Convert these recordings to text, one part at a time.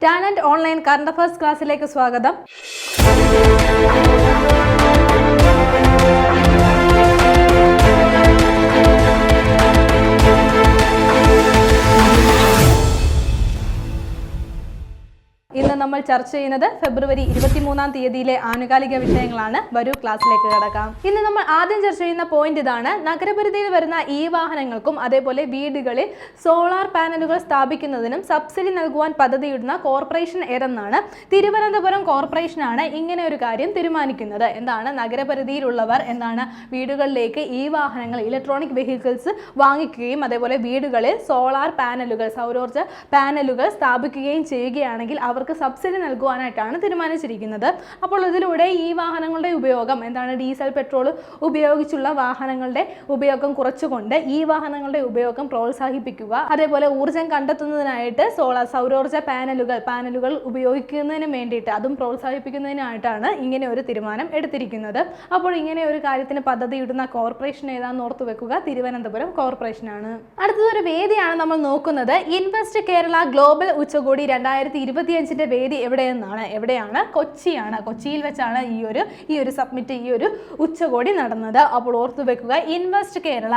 Talent online current affairs ക്ലാസ്സിലേക്ക് സ്വാഗതം. ഇന്ന് നമ്മൾ ചർച്ച ചെയ്യുന്നത് ഫെബ്രുവരി 23-ാം തീയതിയിലെ ആനുകാലിക വിഷയങ്ങളാണ്. വരൂ ക്ലാസ്സിലേക്ക് കടക്കാം. ഇന്ന് നമ്മൾ ആദ്യം ചർച്ച ചെയ്യുന്ന പോയിന്റ് ഇതാണ്: നഗരപരിധിയിൽ വരുന്ന ഈ വാഹനങ്ങൾക്കും അതേപോലെ വീടുകളിൽ സോളാർ പാനലുകൾ സ്ഥാപിക്കുന്നതിനും സബ്സിഡി നൽകുവാൻ പദ്ധതിയിടുന്ന കോർപ്പറേഷൻ ഏതെന്നാണ്. തിരുവനന്തപുരം കോർപ്പറേഷനാണ് ഇങ്ങനെ ഒരു കാര്യം തീരുമാനിക്കുന്നത്. എന്താണ്? നഗരപരിധിയിലുള്ളവർ വീടുകളിലേക്ക് ഈ വാഹനങ്ങൾ, ഇലക്ട്രോണിക് വെഹിക്കിൾസ് വാങ്ങിക്കുകയും അതേപോലെ വീടുകളിൽ സോളാർ പാനലുകൾ, സൗരോർജ്ജ പാനലുകൾ സ്ഥാപിക്കുകയും ചെയ്യുകയാണെങ്കിൽ അവർക്ക് സബ്സിഡി നൽകുവാനായിട്ടാണ് തീരുമാനിച്ചിരിക്കുന്നത്. അപ്പോൾ ഇതിലൂടെ ഈ വാഹനങ്ങളുടെ ഉപയോഗം ഡീസൽ പെട്രോൾ ഉപയോഗിച്ചുള്ള വാഹനങ്ങളുടെ ഉപയോഗം കുറച്ചുകൊണ്ട് ഈ വാഹനങ്ങളുടെ ഉപയോഗം പ്രോത്സാഹിപ്പിക്കുക, അതേപോലെ ഊർജ്ജം കണ്ടെത്തുന്നതിനായിട്ട് സൗരോർജ്ജ പാനലുകൾ ഉപയോഗിക്കുന്നതിന് വേണ്ടിയിട്ട് അതും പ്രോത്സാഹിപ്പിക്കുന്നതിനായിട്ടാണ് ഇങ്ങനെ ഒരു തീരുമാനം എടുത്തിരിക്കുന്നത്. അപ്പോൾ ഇങ്ങനെ ഒരു കാര്യത്തിന് പദ്ധതിയിടുന്ന കോർപ്പറേഷൻ ഏതാണെന്ന് ഓർത്തു വെക്കുക, തിരുവനന്തപുരം കോർപ്പറേഷനാണ്. അടുത്തതൊരു വേദിയാണ് നമ്മൾ നോക്കുന്നത്. ഇൻവെസ്റ്റ് കേരള ഗ്ലോബൽ ഉച്ചകോടി 2025 വേദി എവിടെയാണ്? കൊച്ചിയാണ്. കൊച്ചിയിൽ വെച്ചാണ് ഈ ഒരു സബ്മിറ്റ്, ഈ ഒരു ഉച്ചകോടി നടന്നത്. അപ്പോൾ ഓർത്തു വെക്കുക, invest Kerala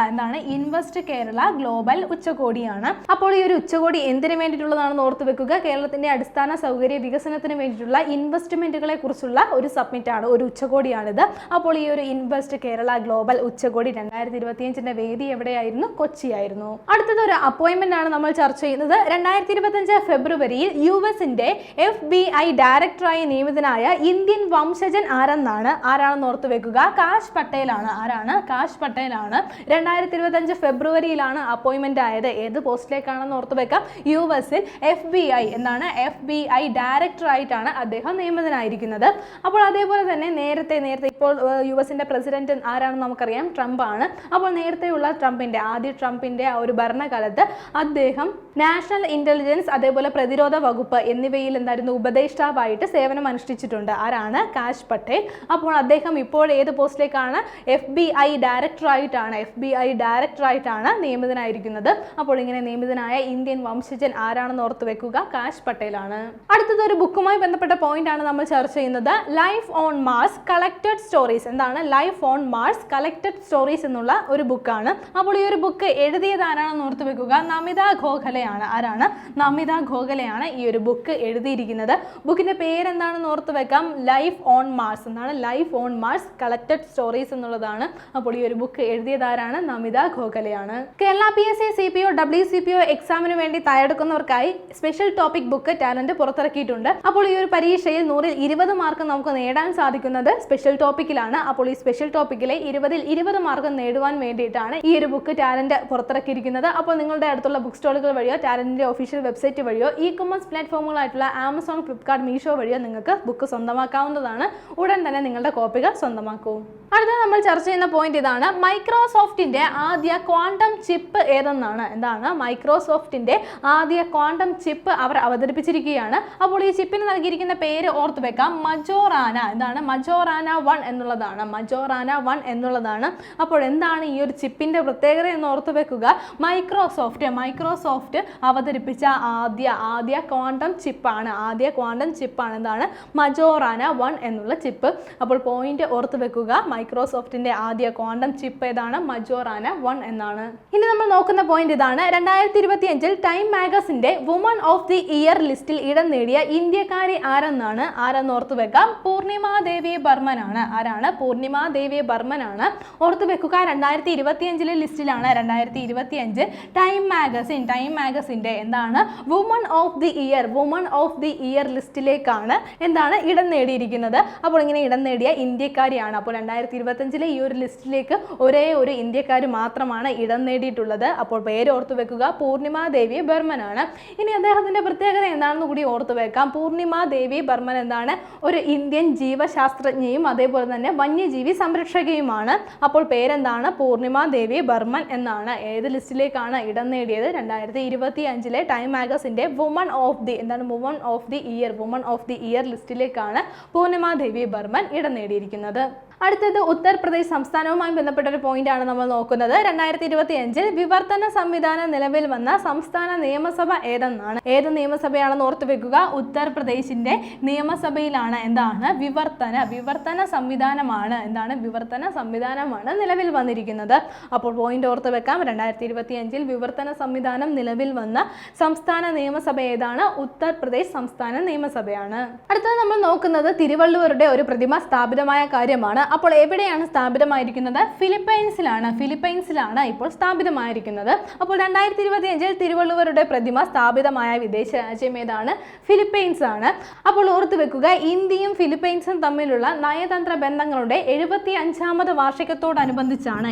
invest Kerala global ഉച്ചകോടിയാണ്. അപ്പോൾ ഈ ഒരു ഉച്ചകോടി എന്തിനു വേണ്ടിയിട്ടുള്ളതാണെന്ന് ഓർത്തു വെക്കുക. കേരളത്തിന്റെ അടിസ്ഥാന സൗകര്യ വികസനത്തിന് വേണ്ടിയിട്ടുള്ള ഇൻവെസ്റ്റ്മെന്റുകളെ കുറിച്ചുള്ള ഒരു സബ്മിറ്റാണ്, ഒരു ഉച്ചകോടിയാണിത്. അപ്പോൾ ഈ ഒരു ഇൻവെസ്റ്റ് കേരള ഗ്ലോബൽ ഉച്ചകോടി 2025 വേദി എവിടെയായിരുന്നു? കൊച്ചിയായിരുന്നു. അടുത്തത് ഒരു അപ്പോയിന്റ്മെന്റ് ആണ് നമ്മൾ ചർച്ച ചെയ്യുന്നത്. 2025 ഫെബ്രുവരിയിൽ യുഎസിന്റെ FBI ഡയറക്ടറായി നിയമിതനായ ഇന്ത്യൻ വംശജൻ ആരാണെന്ന് ഓർത്തു വെക്കുക. കാഷ് പട്ടേലാണ്. ആരാണ്? കാഷ് പട്ടേലാണ്. 2025 ഫെബ്രുവരിയിലാണ് അപ്പോയിന്റ്മെന്റ് ആയത്. ഏത് പോസ്റ്റിലേക്കാണെന്ന് ഓർത്തു വെക്കാം. യുഎസിൽ FBI ഡയറക്ടറായിട്ടാണ് അദ്ദേഹം നിയമിതനായിരിക്കുന്നത്. അപ്പോൾ അതേപോലെ തന്നെ നേരത്തെ ഇപ്പോൾ യുഎസിന്റെ പ്രസിഡന്റ് ആരാണെന്ന് നമുക്കറിയാം, ട്രംപ് ആണ്. അപ്പോൾ നേരത്തെയുള്ള ട്രംപിന്റെ ആ ഒരു ഭരണകാലത്ത് അദ്ദേഹം നാഷണൽ ഇന്റലിജൻസ് അതേപോലെ പ്രതിരോധ വകുപ്പ് എന്നിവയിൽ ഉപദേഷ്ടാവായിട്ട് സേവനം അനുഷ്ഠിച്ചിട്ടുണ്ട്. ആരാണ്? കാഷ് പട്ടേൽ. അപ്പോൾ അദ്ദേഹം ഇപ്പോൾ ഏത് പോസ്റ്റിലേക്കാണ്? FBI ഡയറക്ടറായിട്ടാണ് നിയമിതനായിരിക്കുന്നത്. അപ്പോൾ ഇങ്ങനെ നിയമിതനായ ഇന്ത്യൻ വംശജൻ ആരാണെന്ന് ഓർത്തു വെക്കുക, കാഷ് പട്ടേലാണ്. അടുത്തത് ഒരു ബുക്കുമായി ബന്ധപ്പെട്ട പോയിന്റ് ആണ് നമ്മൾ ചർച്ച ചെയ്യുന്നത്. Life on Mars collected stories. Life on Mars collected stories എന്നുള്ള ഒരു ബുക്കാണ്. അപ്പോൾ ഈ ഒരു ബുക്ക് എഴുതിയത് ആരാണെന്ന് ഓർത്തു വെക്കുക, നമിത ഗോഖലെയാണ്. ആരാണ്? നമിത ഗോഖലെയാണ് ഈ ഒരു ബുക്ക് എഴുതിയിരിക്കുന്നത്. ബുക്കിന്റെ പേരെന്താണെന്ന് ഓർത്തു വെക്കാം, life on Mars. Life on Mars collected stories എന്നുള്ളതാണ്. അപ്പോൾ ഈ ഒരു ബുക്ക് എഴുതിയത് ആരാണ്? Namita ഗോഖലെയാണ്. Kerala PSC CPO WCPO എക്സാമിന് വേണ്ടി തയ്യാറെടുക്കുന്നവർക്കായി സ്പെഷ്യൽ ടോപ്പിക് ബുക്ക് ടാലന്റ് പുറത്തിറക്കിയിട്ടുണ്ട്. അപ്പോൾ ഈ ഒരു പരീക്ഷയിൽ 100-ൽ 20 മാർക്ക് നമുക്ക് നേടാൻ സാധിക്കുന്നത് സ്പെഷ്യൽ ടോപ്പിക്കിലാണ്. അപ്പോൾ ഈ സ്പെഷ്യൽ ടോപ്പിക്കിലെ 20-ൽ 20 മാർക്ക് നേടുവാൻ വേണ്ടിയിട്ടാണ് ഈ ഒരു ബുക്ക് ടാലന്റ് പുറത്തിറക്കിയിരിക്കുന്നത്. അപ്പോൾ നിങ്ങളുടെ അടുത്തുള്ള ബുക്ക് സ്റ്റോളുകൾ വഴിയോ ടാലന്റിന്റെ ഒഫീഷ്യൽ വെബ്സൈറ്റ് വഴിയോ ഇ-കൊമേഴ്സ് പ്ലാറ്റ്ഫോമുകളായിട്ടുള്ള ആമസോൺ, ഫ്ലിപ്കാർട്ട്, മീഷോ വഴിയോ നിങ്ങൾക്ക് ബുക്ക് സ്വന്തമാക്കാവുന്നതാണ്. ഉടൻ തന്നെ നിങ്ങളുടെ കോപ്പികൾ സ്വന്തമാക്കൂ. അടുത്ത നമ്മൾ ചർച്ച ചെയ്യുന്ന പോയിന്റ് ഇതാണ്: മൈക്രോസോഫ്റ്റിന്റെ ആദ്യ ക്വാണ്ടം ചിപ്പ് ഏതെന്നാണ്. മൈക്രോസോഫ്റ്റിന്റെ ആദ്യ ക്വാണ്ടം ചിപ്പ് അവർ അവതരിപ്പിച്ചിരിക്കുകയാണ്. അപ്പോൾ ഈ ചിപ്പിന് നൽകിയിരിക്കുന്ന പേര് ഓർത്തു വെക്കാം, മജോറാന. മജോറാന 1 എന്നുള്ളതാണ്. മജോറാന 1 എന്നുള്ളതാണ്. അപ്പോൾ എന്താണ് ഈ ഒരു ചിപ്പിന്റെ പ്രത്യേകത എന്ന് ഓർത്തു വെക്കുക. മൈക്രോസോഫ്റ്റ് അവതരിപ്പിച്ച ആദ്യ ക്വാണ്ടം ചിപ്പാണ്. എന്താണ്? മജോറാന 1 എന്നുള്ള ചിപ്പ്. അപ്പോൾ പോയിന്റ് ഓർത്തു വെക്കുക, മൈക്രോസോഫ്റ്റിന്റെ ആദ്യ ക്വാണ്ടം ചിപ്പ് ഏതാണ്? മജോറാന 1 എന്നാണ്. ഇനി നമ്മൾ നോക്കുന്ന പോയിന്റ് ഇതാണ്: 2025 ടൈം മാഗസിന്റെ വുമൺ ഓഫ് ദി ഇയർ ലിസ്റ്റിൽ ഇടം നേടിയ ഇന്ത്യക്കാരി ആരെന്ന് ഓർത്തു വെക്കാം. പൂർണിമ ദേവി ബർമൻ ആണ്. ആരാണ്? പൂർണിമ ദേവി ബർമൻ ആണ്. ഓർത്തു വെക്കുക, 2025 ലിസ്റ്റിലാണ്. 2025 ടൈം മാഗസിന്റെ വുമൺ ഓഫ് ദി ഇയർ ലിസ്റ്റിലേക്കാണ് ഇടം നേടിയിരിക്കുന്നത്. അപ്പോൾ ഇങ്ങനെ ഇടം നേടിയ ഇന്ത്യക്കാരിയാണ്. അപ്പോൾ 2025 ഈ ഒരു ലിസ്റ്റിലേക്ക് ഒരേ ഒരു ഇന്ത്യക്കാർ മാത്രമാണ് ഇടം നേടിയിട്ടുള്ളത്. അപ്പോൾ പേര് ഓർത്തു വെക്കുക, പൂർണിമ ദേവി ബർമൻ ആണ്. ഇനി അദ്ദേഹത്തിന്റെ പ്രത്യേകത എന്താണെന്ന് കൂടി ഓർത്തു വെക്കാം. പൂർണിമ ദേവി ബർമൻ ഒരു ഇന്ത്യൻ ജീവശാസ്ത്രജ്ഞയും അതേപോലെ തന്നെ വന്യജീവി സംരക്ഷകയുമാണ്. അപ്പോൾ പേരെന്താണ്? പൂർണിമ ദേവി ബർമൻ എന്നാണ്. ഏത് ലിസ്റ്റിലേക്കാണ് ഇടം നേടിയത്? 2025 ടൈം മാഗസിന്റെ വുമൺ ഓഫ് ദി ഇയർ ലിസ്റ്റിലേക്കാണ് പൂർണിമ ദേവി ബർമൻ ഇടം നേടിയിരിക്കുന്നത്. അടുത്തത് ഉത്തർപ്രദേശ് സംസ്ഥാനവുമായി ബന്ധപ്പെട്ട ഒരു പോയിന്റ് ആണ് നമ്മൾ നോക്കുന്നത്. 2025 വിവർത്തന സംവിധാനം നിലവിൽ വന്ന സംസ്ഥാന നിയമസഭ ഏതെന്നാണ്. ഏത് നിയമസഭയാണെന്ന് ഓർത്തു വെക്കുക. ഉത്തർപ്രദേശിന്റെ നിയമസഭയിലാണ് എന്താണ് വിവർത്തന സംവിധാനമാണ് വിവർത്തന സംവിധാനമാണ് നിലവിൽ വന്നിരിക്കുന്നത്. അപ്പോൾ പോയിന്റ് ഓർത്ത് വെക്കാം. 2025 വിവർത്തന സംവിധാനം നിലവിൽ വന്ന സംസ്ഥാന നിയമസഭ ഏതാണ്? ഉത്തർപ്രദേശ് സംസ്ഥാന നിയമസഭയാണ്. അടുത്തത് നമ്മൾ നോക്കുന്നത് തിരുവള്ളുവരുടെ ഒരു പ്രതിമ സ്ഥാപിതമായ കാര്യമാണ്. അപ്പോൾ എവിടെയാണ് സ്ഥാപിതമായിരിക്കുന്നത്? ഫിലിപ്പൈൻസിലാണ് ഇപ്പോൾ സ്ഥാപിതമായിരിക്കുന്നത്. അപ്പോൾ 2025 തിരുവള്ളുവരുടെ പ്രതിമ സ്ഥാപിതമായ വിദേശ രാജ്യം ഏതാണ്? ഫിലിപ്പൈൻസ് ആണ്. അപ്പോൾ ഓർത്തു വെക്കുക, ഇന്ത്യയും ഫിലിപ്പൈൻസും തമ്മിലുള്ള നയതന്ത്ര ബന്ധങ്ങളുടെ 75ാമത് വാർഷികത്തോടനുബന്ധിച്ചാണ്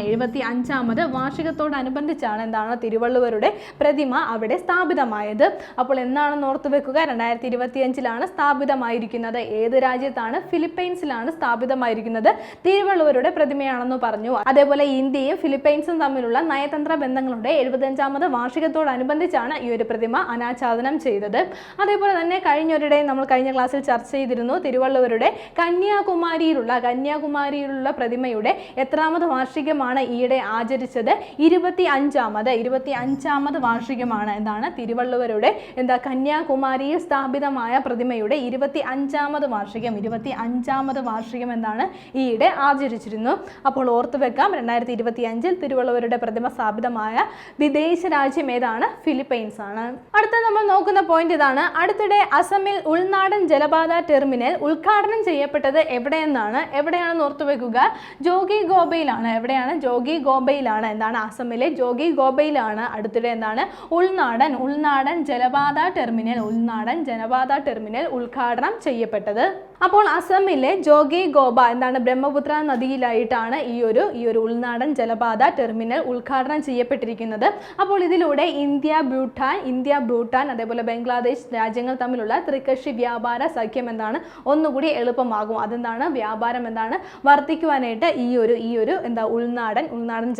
എന്താണ് തിരുവള്ളുവരുടെ പ്രതിമ അവിടെ സ്ഥാപിതമായത്. അപ്പോൾ എന്നാണെന്ന് ഓർത്തു വെക്കുക, 2025 സ്ഥാപിതമായിരിക്കുന്നത്. ഏത് രാജ്യത്താണ്? ഫിലിപ്പൈൻസിലാണ് സ്ഥാപിതമായിരിക്കുന്നത്. തിരുവള്ളുവരുടെ പ്രതിമയാണെന്ന് പറഞ്ഞു. അതേപോലെ ഇന്ത്യയും ഫിലിപ്പൈൻസും തമ്മിലുള്ള നയതന്ത്ര ബന്ധങ്ങളുടെ 75ാമത് വാർഷികത്തോടനുബന്ധിച്ചാണ് ഈ ഒരു പ്രതിമ അനാച്ഛാദനം ചെയ്തത്. അതേപോലെ തന്നെ നമ്മൾ കഴിഞ്ഞ ക്ലാസ്സിൽ ചർച്ച ചെയ്തിരുന്നു, തിരുവള്ളുവരുടെ കന്യാകുമാരിയിലുള്ള പ്രതിമയുടെ എത്രാമത് വാർഷികമാണ് ഈയിടെ ആചരിച്ചത്? 25ാമത് വാർഷികമാണ് തിരുവള്ളുവരുടെ കന്യാകുമാരിയിൽ സ്ഥാപിതമായ പ്രതിമയുടെ 25ാമത് വാർഷികം ഈയിടെ ആചരിച്ചിരുന്നു. അപ്പോൾ ഓർത്തു വെക്കാം, 2025 തിരുവള്ളുവരുടെ പ്രതിമ സ്ഥാപിതമായ വിദേശ രാജ്യം ഏതാണ്? ഫിലിപ്പൈൻസ് ആണ്. അടുത്ത നമ്മൾ നോക്കുന്ന പോയിന്റ് ഇതാണ്. അടുത്തിടെ അസമിൽ ഉൾനാടൻ ജലപാത ടെർമിനൽ ഉദ്ഘാടനം ചെയ്യപ്പെട്ടത് എവിടെയാണെന്ന് ഓർത്തു വെക്കുക. ജോഗിഗോബയിലാണ്. എവിടെയാണ്? ജോഗിഗോബയിലാണ്. അസമിലെ ജോഗിഗോബയിലാണ് അടുത്തിടെ ഉൾനാടൻ ജലപാത ടെർമിനൽ ഉദ്ഘാടനം ചെയ്യപ്പെട്ടത്. അപ്പോൾ അസമിലെ ജോഗിഗോബ ബ്രഹ്മപുത്ര നദിയിലായിട്ടാണ് ഈ ഒരു ഉൾനാടൻ ജലപാത ടെർമിനൽ ഉദ്ഘാടനം ചെയ്യപ്പെട്ടിരിക്കുന്നത്. അപ്പോൾ ഇതിലൂടെ ഇന്ത്യ ഭൂട്ടാൻ അതേപോലെ ബംഗ്ലാദേശ് രാജ്യങ്ങൾ തമ്മിലുള്ള ത്രികക്ഷി വ്യാപാര സഖ്യം ഒന്നുകൂടി എളുപ്പമാകും. വ്യാപാരം വർദ്ധിക്കുവാനായിട്ട് ഈ ഒരു ഉൾനാടൻ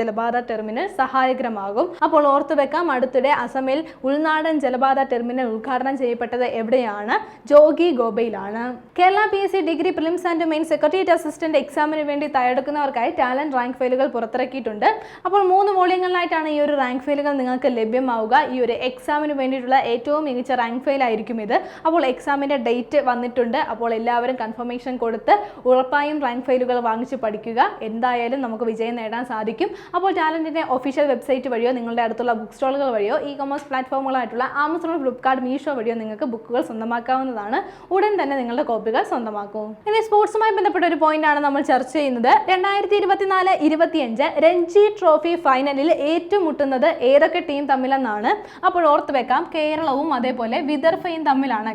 ജലപാത ടെർമിനൽ സഹായകരമാകും. അപ്പോൾ ഓർത്തു വെക്കാം, അടുത്തിടെ അസമിൽ ഉൾനാടൻ ജലപാത ടെർമിനൽ ഉദ്ഘാടനം ചെയ്യപ്പെട്ടത് എവിടെയാണ്? ജോഗിഗോബയിലാണ്. Kerala PSC degree prelims and main secretariat assistant എക്സാമിന് വേണ്ടി തയ്യാറെടുക്കുന്നവർക്കായി ടാലന്റ് റാങ്ക് ഫയലുകൾ പുറത്തിറക്കിയിട്ടുണ്ട്. അപ്പോൾ 3 വോള്യങ്ങളിലായിട്ടാണ് ഈ ഒരു റാങ്ക് ഫയലുകൾ നിങ്ങൾക്ക് ലഭ്യമാവുക. ഈ ഒരു എക്സാമിന് വേണ്ടിയിട്ടുള്ള ഏറ്റവും മികച്ച റാങ്ക് ഫയൽ ആയിരിക്കും ഇത്. അപ്പോൾ എക്സാമിന്റെ ഡേറ്റ് വന്നിട്ടുണ്ട്. അപ്പോൾ എല്ലാവരും കൺഫർമേഷൻ കൊടുത്ത് ഉറപ്പായും റാങ്ക് ഫയലുകൾ വാങ്ങിച്ച് പഠിക്കുക. എന്തായാലും നമുക്ക് വിജയം നേടാൻ സാധിക്കും. അപ്പോൾ ടാലന്റിന്റെ ഒഫീഷ്യൽ വെബ്സൈറ്റ് വഴിയോ നിങ്ങളുടെ അടുത്തുള്ള ബുക്ക് സ്റ്റോളുകൾ വഴിയോ ഇ-കൊമേഴ്സ് പ്ലാറ്റ്ഫോമുകളായിട്ടുള്ള ആമസോൺ, ഫ്ലിപ്കാർട്ട്, മീഷോ വഴിയോ നിങ്ങൾക്ക് ബുക്കുകൾ സ്വന്തമാക്കാവുന്നതാണ്. ഉടൻ തന്നെ നിങ്ങളുടെ കോപ്പികൾ സ്വന്തമാക്കും. ഇനി സ്പോർട്സുമായി ബന്ധപ്പെട്ട ഒരു പോയിന്റ് ആണ് നമ്മൾ ചർച്ച ചെയ്യുന്നത്. 2024-25 രഞ്ജി ട്രോഫി ഫൈനലിൽ ഏറ്റുമുട്ടുന്നത് ഏതൊക്കെ ടീം തമ്മിലെന്നാണ്. അപ്പോൾ ഓർത്ത് വെക്കാം, കേരളവും അതേപോലെ വിദർഭയും തമ്മിലാണ്.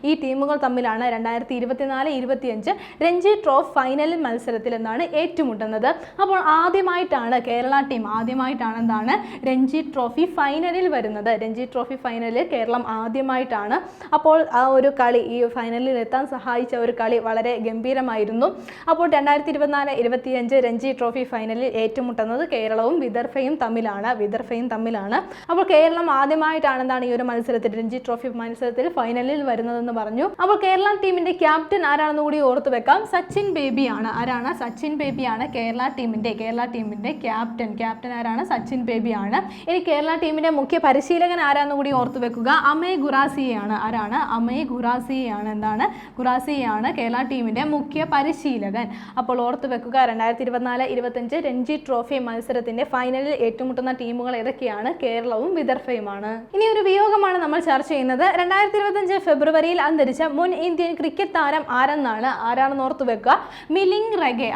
ഈ ടീമുകൾ തമ്മിലാണ് 2024-25 രഞ്ജി ട്രോഫി ഫൈനലിൽ മത്സരത്തിൽ ഏറ്റുമുട്ടുന്നത്. അപ്പോൾ ആദ്യമായിട്ടാണ് കേരള ടീം രഞ്ജി ട്രോഫി ഫൈനലിൽ വരുന്നത്. രഞ്ജി ട്രോഫി ഫൈനലിൽ കേരളം ആദ്യമായിട്ടാണ്. അപ്പോൾ ആ ഒരു കളി, ഈ ഫൈനലിൽ എത്താൻ സഹായിച്ച ഒരു കളി വളരെ ഗംഭീരമായിരുന്നു. അപ്പോൾ 2024-25 രഞ്ജി ട്രോഫി ഫൈനലിൽ ഏറ്റുമുട്ടുന്നത് കേരളവും വിദർഭയും തമ്മിലാണ്. അപ്പോൾ കേരളം ആദ്യമായിട്ടാണ് ഈ ഒരു മത്സരത്തിൽ, രഞ്ജി ട്രോഫി മത്സരത്തിൽ ഫൈനലിൽ വരുന്നതെന്ന് പറഞ്ഞു. അപ്പോൾ കേരള ടീമിന്റെ ക്യാപ്റ്റൻ ആരാണെന്ന് കൂടി ഓർത്തു വെക്കാം. സച്ചിൻ ബേബിയാണ്. സച്ചിൻ ബേബിയാണ് കേരള ടീമിന്റെ ക്യാപ്റ്റൻ ആരാണ്? സച്ചിൻ ബേബിയാണ്. ഇനി കേരള ടീമിന്റെ മുഖ്യ പരിശീലകൻ ആരാണെന്ന് കൂടി ഓർത്തു വെക്കുക. അമയ് ഖുറാസിയാണ്. ഖുറാസിയാണ് കേരള ടീമിന്റെ മുഖ്യ പരിശീലകൻ. അപ്പോൾ ഓർത്തു വെക്കുക, 2024-25 രഞ്ജി ട്രോഫി മത്സരത്തിന്റെ ഫൈനലിൽ ഏറ്റുമുട്ടുന്ന ടീമുകൾ ഏതൊക്കെയാണ്? കേരളവും വിദർഭയുമാണ്. ഇനി ഒരു വിയോഗമാണ് നമ്മൾ ചർച്ച ചെയ്യുന്നത്. 2025 ഫെബ്രുവരിയിൽ അന്തരിച്ച മുൻ ഇന്ത്യൻ ക്രിക്കറ്റ് താരം ആരാണെന്ന് ഓർത്തു വെക്കുക. മിലിംഗ് റെഗെ.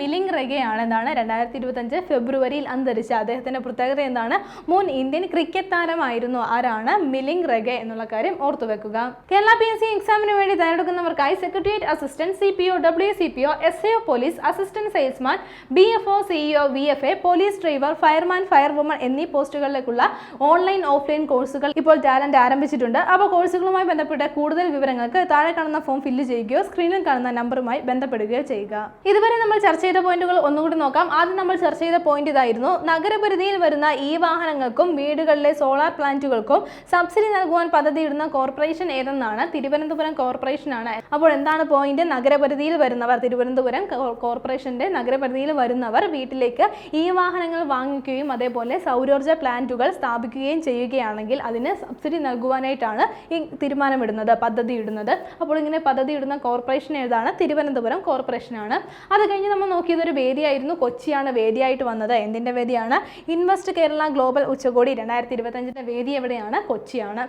മിലിംഗ് റെഗെ ആണ് 2025 ഫെബ്രുവരിയിൽ അന്തരിച്ച. അദ്ദേഹത്തിന്റെ പ്രത്യേകത എന്താണ്? മുൻ ഇന്ത്യൻ ക്രിക്കറ്റ് താരമായിരുന്നു. മിലിംഗ് റെഗെ എന്നുള്ള കാര്യം ഓർത്തു വെക്കുക. കേരള PSC എക്സാമിന് വേണ്ടി തയ്യാറെടുക്കുന്നവർക്കായി secretariat assistant, CPO, WCPO, SAO police, assistant salesman, BFO, CEO, VFA, police driver, fireman, firewoman എന്നീ പോസ്റ്റുകളിലേക്കുള്ള ഓൺലൈൻ ഓഫ്ലൈൻ കോഴ്സുകൾ ഇപ്പോൾ ടാലന്റ് ആരംഭിച്ചിട്ടുണ്ട്. അപ്പോൾ കോഴ്സുകളുമായി ബന്ധപ്പെട്ട കൂടുതൽ വിവരങ്ങൾക്ക് താഴെ കാണുന്ന ഫോം ഫില്ല് ചെയ്യുകയോ സ്ക്രീനിൽ കാണുന്ന നമ്പറുമായി ബന്ധപ്പെടുകയോ ചെയ്യുക. ഇതുവരെ നമ്മൾ ചർച്ച ചെയ്ത പോയിന്റുകൾ ഒന്നുകൂടി നോക്കാം. ആദ്യം നമ്മൾ ചർച്ച ചെയ്ത പോയിന്റ് ഇതായിരുന്നു. നഗരപരിധിയിൽ വരുന്ന ഈ വാഹനങ്ങൾക്കും വീടുകളിലെ സോളാർ പ്ലാന്റുകൾക്കും സബ്സിഡി നൽകുവാൻ പദ്ധതിയിടുന്ന കോർപ്പറേഷൻ ഏതെന്നാണ്. തിരുവനന്തപുരം തിരുവനന്തപുരം കോർപ്പറേഷൻ ആണ്. അപ്പോൾ എന്താണ് പോയിന്റ്? നഗരപരിധിയിൽ വരുന്നവർ, തിരുവനന്തപുരം കോർപ്പറേഷന്റെ നഗരപരിധിയിൽ വരുന്നവർ വീട്ടിലേക്ക് ഈ വാഹനങ്ങൾ വാങ്ങിക്കുകയും അതേപോലെ സൗരോർജ്ജ പ്ലാന്റുകൾ സ്ഥാപിക്കുകയും ചെയ്യുകയാണെങ്കിൽ അതിന് സബ്സിഡി നൽകുവാനായിട്ടാണ് ഈ തീരുമാനമിടുന്നത്, പദ്ധതി ഇടുന്നത്. അപ്പോൾ ഇങ്ങനെ പദ്ധതി ഇടുന്ന കോർപ്പറേഷൻ ഏതാണ്? തിരുവനന്തപുരം കോർപ്പറേഷനാണ്. അത് കഴിഞ്ഞ് നമ്മൾ നോക്കിയത് ഒരു വേദിയായിരുന്നു, കൊച്ചിയാണ് വേദിയായിട്ട് വന്നത്. എന്തിന്റെ വേദിയാണ്? ഇൻവെസ്റ്റ് കേരള ഗ്ലോബൽ ഉച്ചകോടി 2025 വേദി എവിടെയാണ്? കൊച്ചിയാണ്.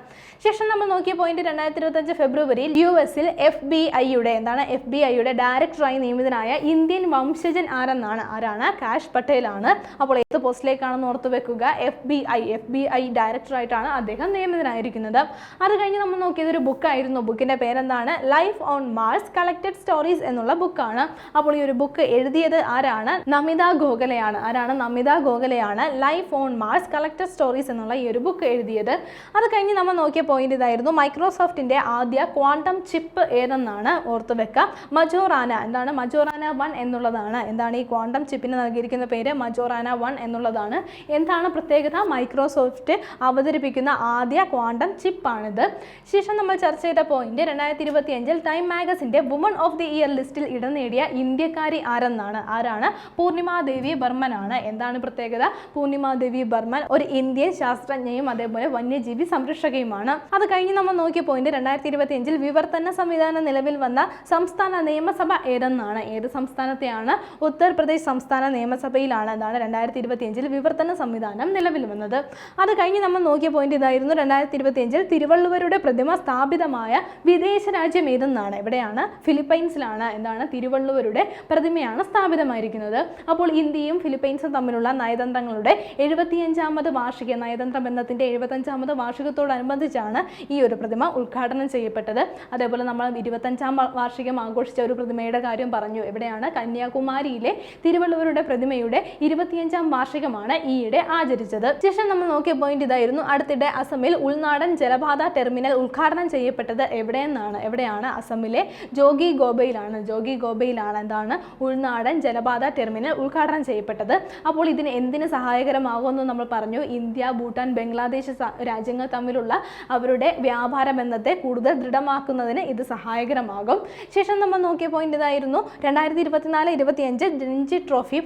ശേഷം നമ്മൾ നോക്കിയ പോയിന്റ് 2025 ഫെബ്രുവരിയിൽ US-ൽ FBI-യുടെ FBI-യുടെ ഡയറക്ടറായി നിയമിതനായ ഇന്ത്യൻ വംശജൻ ആരെന്നാണ്? ആരാണ്? കാഷ് പട്ടേൽ ആണ്. അപ്പോൾ ഏത് പോസ്റ്റിലേക്കാണെന്ന് ഓർത്തു വെക്കുക, FBI ഡയറക്ടറായിട്ടാണ് അദ്ദേഹം നിയമിതനായിരിക്കുന്നത്. അത് കഴിഞ്ഞ് നമ്മൾ നോക്കിയത് ഒരു ബുക്കായിരുന്നു. ബുക്കിന്റെ പേരെന്താണ്? Life on Mars collected stories എന്നുള്ള ബുക്കാണ്. അപ്പോൾ ഈ ഒരു ബുക്ക് എഴുതിയത് ആരാണ്? നമിത ഗോഖലെയാണ്. ആരാണ്? നമിത ഗോഖലെയാണ് life on Mars collected stories എന്നുള്ള ഈ ഒരു ബുക്ക് എഴുതിയത്. അത് കഴിഞ്ഞ് നമ്മൾ നോക്കിയ പോയിന്റ് ഇതായിരുന്നു, മൈക്രോസോഫ്റ്റിന്റെ ആദ്യ ക്വാണ്ടം ചിപ്പ് ഏതെന്നാണ്? ഓർത്തു വെക്കുക, മജോറാന. എന്താണ്? മജോറാന 1 എന്നുള്ളതാണ്. എന്താണ് ഈ ക്വാണ്ടം ചിപ്പിന് നൽകിയിരിക്കുന്ന പേര്? മജോറാന 1 എന്നുള്ളതാണ്. എന്താണ് പ്രത്യേകത? മൈക്രോസോഫ്റ്റ് അവതരിപ്പിക്കുന്ന ആദ്യ ക്വാണ്ടം ചിപ്പാണിത്. ശേഷം നമ്മൾ ചർച്ച ചെയ്ത പോയിന്റ് 2025 ടൈം മാഗസിന്റെ വുമൺ ഓഫ് ദി ഇയർ ലിസ്റ്റിൽ ഇടം നേടിയ ഇന്ത്യക്കാരി ആരെന്നാണ്? ആരാണ്? പൂർണിമ ദേവി ബർമൻ ആണ്. എന്താണ് പ്രത്യേകത? പൂർണിമ ദേവി ബർമൻ ഒരു ഇന്ത്യൻ ശാസ്ത്രജ്ഞയും അതേപോലെ വന്യജീവി സംരക്ഷകയുമാണ്. അത് കഴിഞ്ഞ് നമ്മൾ നോക്കിയ പോയിന്റ് 2025 വിവർത്തന സംവിധാനം നിലവിൽ വന്ന സംസ്ഥാന നിയമസഭ ഏതെന്നാണ്? ഏത് സംസ്ഥാനത്തെയാണ്? ഉത്തർപ്രദേശ് സംസ്ഥാന നിയമസഭയിലാണ് എന്താണ് 2025 വിവർത്തന സംവിധാനം നിലവിൽ വന്നത്. അത് കഴിഞ്ഞ് നമ്മൾ നോക്കിയ പോയിന്റ് ഇതായിരുന്നു, 2025 തിരുവള്ളുവരുടെ പ്രതിമ സ്ഥാപിതമായ വിദേശ രാജ്യം ഏതെന്നാണ്? എവിടെയാണ്? ഫിലിപ്പൈൻസിലാണ്. എന്താണ്? തിരുവള്ളുവരുടെ പ്രതിമയാണ് സ്ഥാപിതമായിരിക്കുന്നത്. അപ്പോൾ ഇന്ത്യയും ഫിലിപ്പൈൻസും തമ്മിലുള്ള നയതന്ത്രങ്ങളുടെ 75ാമത് വാർഷിക നയതന്ത്ര ബന്ധത്തിന്റെ 75ാമത് വാർഷികത്തോടനുബന്ധിച്ചാണ് ഈ ഒരു പ്രതിമ ഉദ്ഘാടനം ചെയ്യപ്പെട്ടത്. അതേപോലെ നമ്മൾ 25ാം വാർഷികം ആഘോഷിച്ച ഒരു പ്രതിമയുടെ കാര്യം പറഞ്ഞു. എവിടെയാണ്? കന്യാകുമാരിയിലെ തിരുവള്ളുവരുടെ പ്രതിമയുടെ 25ാം വാർഷികമാണ് ഈയിടെ ആചരിച്ചത്. ശേഷം നമ്മൾ നോക്കിയ പോയിന്റ് ഇതായിരുന്നു, അടുത്തിടെ അസമിൽ ഉൾനാടൻ ജലപാത ടെർമിനൽ ഉദ്ഘാടനം ചെയ്യപ്പെട്ടത് എവിടെയാണ്? അസമിലെ ജോഗിഗോബയിലാണ്. എന്താണ്? ഉൾനാടൻ ജലപാത ടെർമിനൽ ഉദ്ഘാടനം ചെയ്യപ്പെട്ടത്. അപ്പോൾ ഇതിന് എന്തിന് സഹായകരമാകുമെന്ന് നമ്മൾ പറഞ്ഞു. ഇന്ത്യ, ഭൂട്ടാൻ, ബംഗ്ലാദേശ് രാജ്യങ്ങൾ തമ്മിലുള്ള അവരുടെ വ്യാപാര ബന്ധത്തെ കൂടുതൽ ദൃഢമാക്കുന്നതിന് ഇത് സഹായകരമാകും. ശേഷം നമ്മൾ നോക്കിയ പോയിന്റ് ഇതായിരുന്നു, 2024-25 രഞ്ജി ട്രോഫി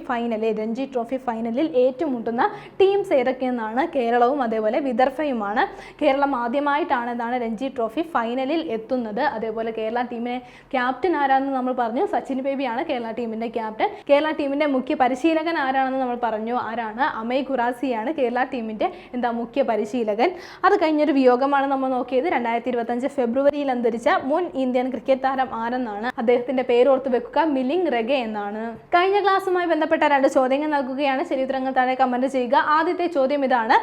ഫൈനലിൽ ഏറ്റുമുട്ടുന്ന ടീംസ് ഏതൊക്കെയെന്നാണ്? കേരളവും അതേപോലെ വിദർഭയുമാണ്. കേരളം ആദ്യമായിട്ടാണ് രഞ്ജി ട്രോഫി ഫൈനലിൽ എത്തുന്നത്. അതേപോലെ കേരള ടീമിനെ ക്യാപ്റ്റൻ ആരാണെന്ന് നമ്മൾ പറഞ്ഞു, സച്ചിൻ ബേബിയാണ് കേരള ടീമിന്റെ ക്യാപ്റ്റൻ. കേരള ടീമിന്റെ മുഖ്യ പരിശീലകൻ ആരാണെന്ന് നമ്മൾ പറഞ്ഞു, ആരാണ്? അമയ് ഖുറാസിയാണ് കേരള ടീമിന്റെ മുഖ്യ പരിശീലകൻ. അത് കഴിഞ്ഞൊരു വിയോഗമാണ് നമ്മൾ നോക്കിയത്. 2025 ഫെബ്രുവരിയിൽ അന്തരിച്ച മുൻ ഇന്ത്യൻ ക്രിക്കറ്റ് താരം ആരെന്നാണ്? അദ്ദേഹത്തിന്റെ പേര് ഓർത്ത് വെക്കുക, മിലിംഗ് റെഗെ എന്നാണ്. കഴിഞ്ഞ ക്ലാസ്സുമായി ബന്ധപ്പെട്ട 2 ചോദ്യങ്ങൾ നൽകുകയാണ്. ശരിയുത്തരങ്ങൾ താഴെ കമന്റ് ചെയ്യുക. ആദ്യത്തെ ചോദ്യം ഇതാണ്,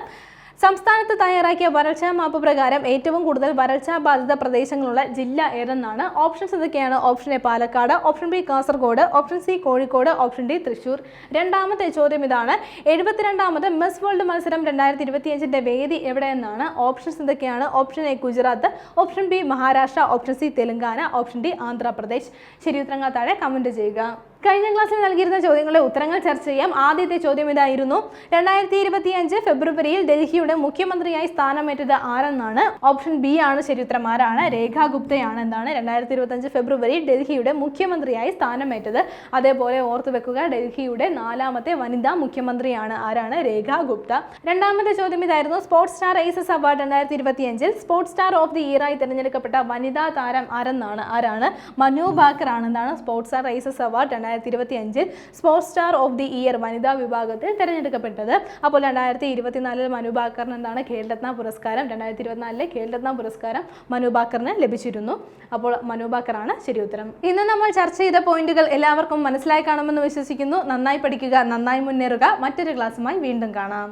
സംസ്ഥാനത്ത് തയ്യാറാക്കിയ വരൾച്ചാ മാപ്പ് പ്രകാരം ഏറ്റവും കൂടുതൽ വരൾച്ചാ ബാധിത പ്രദേശങ്ങളുള്ള ജില്ല ഏതെന്നാണ്? ഓപ്ഷൻസ് ഇതൊക്കെയാണ്. Option A Palakkad, option B Kasaragod, option C Kozhikode, option D Thrissur. രണ്ടാമത്തെ ചോദ്യം ഇതാണ്, 72ാമത് മിസ് വേൾഡ് മത്സരം 2025 വേദി എവിടെയെന്നാണ്? ഓപ്ഷൻസ് ഇതൊക്കെയാണ്. Option A Gujarat, option B Maharashtra, option C Telangana, option D Andhra Pradesh. ശരിയുത്തരങ്ങൾ താഴെ കമന്റ് ചെയ്യുക. കഴിഞ്ഞ ക്ലാസ്സിൽ നൽകിയിരുന്ന ചോദ്യങ്ങളുടെ ഉത്തരങ്ങൾ ചർച്ച ചെയ്യാം. ആദ്യത്തെ ചോദ്യം ഇതായിരുന്നു, 2025 ഫെബ്രുവരിയിൽ ഡൽഹിയുടെ മുഖ്യമന്ത്രിയായി സ്ഥാനമേറ്റത് ആരെന്നാണ്? ഓപ്ഷൻ ബി ആണ് ശരിയുത്തരം. ആരാണ്? രേഖാ ഗുപ്തയാണ്. 2025 ഫെബ്രുവരിയിൽ ഡൽഹിയുടെ മുഖ്യമന്ത്രിയായി സ്ഥാനമേറ്റത്. അതേപോലെ ഓർത്തു വെക്കുക, ഡൽഹിയുടെ 4ാമത്തെ വനിതാ മുഖ്യമന്ത്രിയാണ്. ആരാണ്? രേഖാ ഗുപ്ത. രണ്ടാമത്തെ ചോദ്യം ഇതായിരുന്നു, sports star races award 2025 sports star of the year ആയി തിരഞ്ഞെടുക്കപ്പെട്ട വനിതാ താരം ആരെന്നാണ്? ആരാണ്? മനു ഭാക്കർ ആണ്. Sports star races award 2025 sports star of the year വനിതാ വിഭാഗത്തിൽ തിരഞ്ഞെടുക്കപ്പെട്ടത്. അപ്പോൾ 2024 മനു ഭാക്കറിന് ഖേൽരത്ന പുരസ്കാരം, 2024 ഖേൽരത്ന പുരസ്കാരം മനു ഭാക്കറിന് ലഭിച്ചിരുന്നു. അപ്പോൾ മനു ഭാക്കറാണ് ശരിയുത്തരം. ഇന്ന് നമ്മൾ ചർച്ച ചെയ്ത പോയിന്റുകൾ എല്ലാവർക്കും മനസ്സിലായി കാണുമെന്ന് വിശ്വസിക്കുന്നു. നന്നായി പഠിക്കുക, നന്നായി മുന്നേറുക. മറ്റൊരു ക്ലാസ്സുമായി വീണ്ടും കാണാം.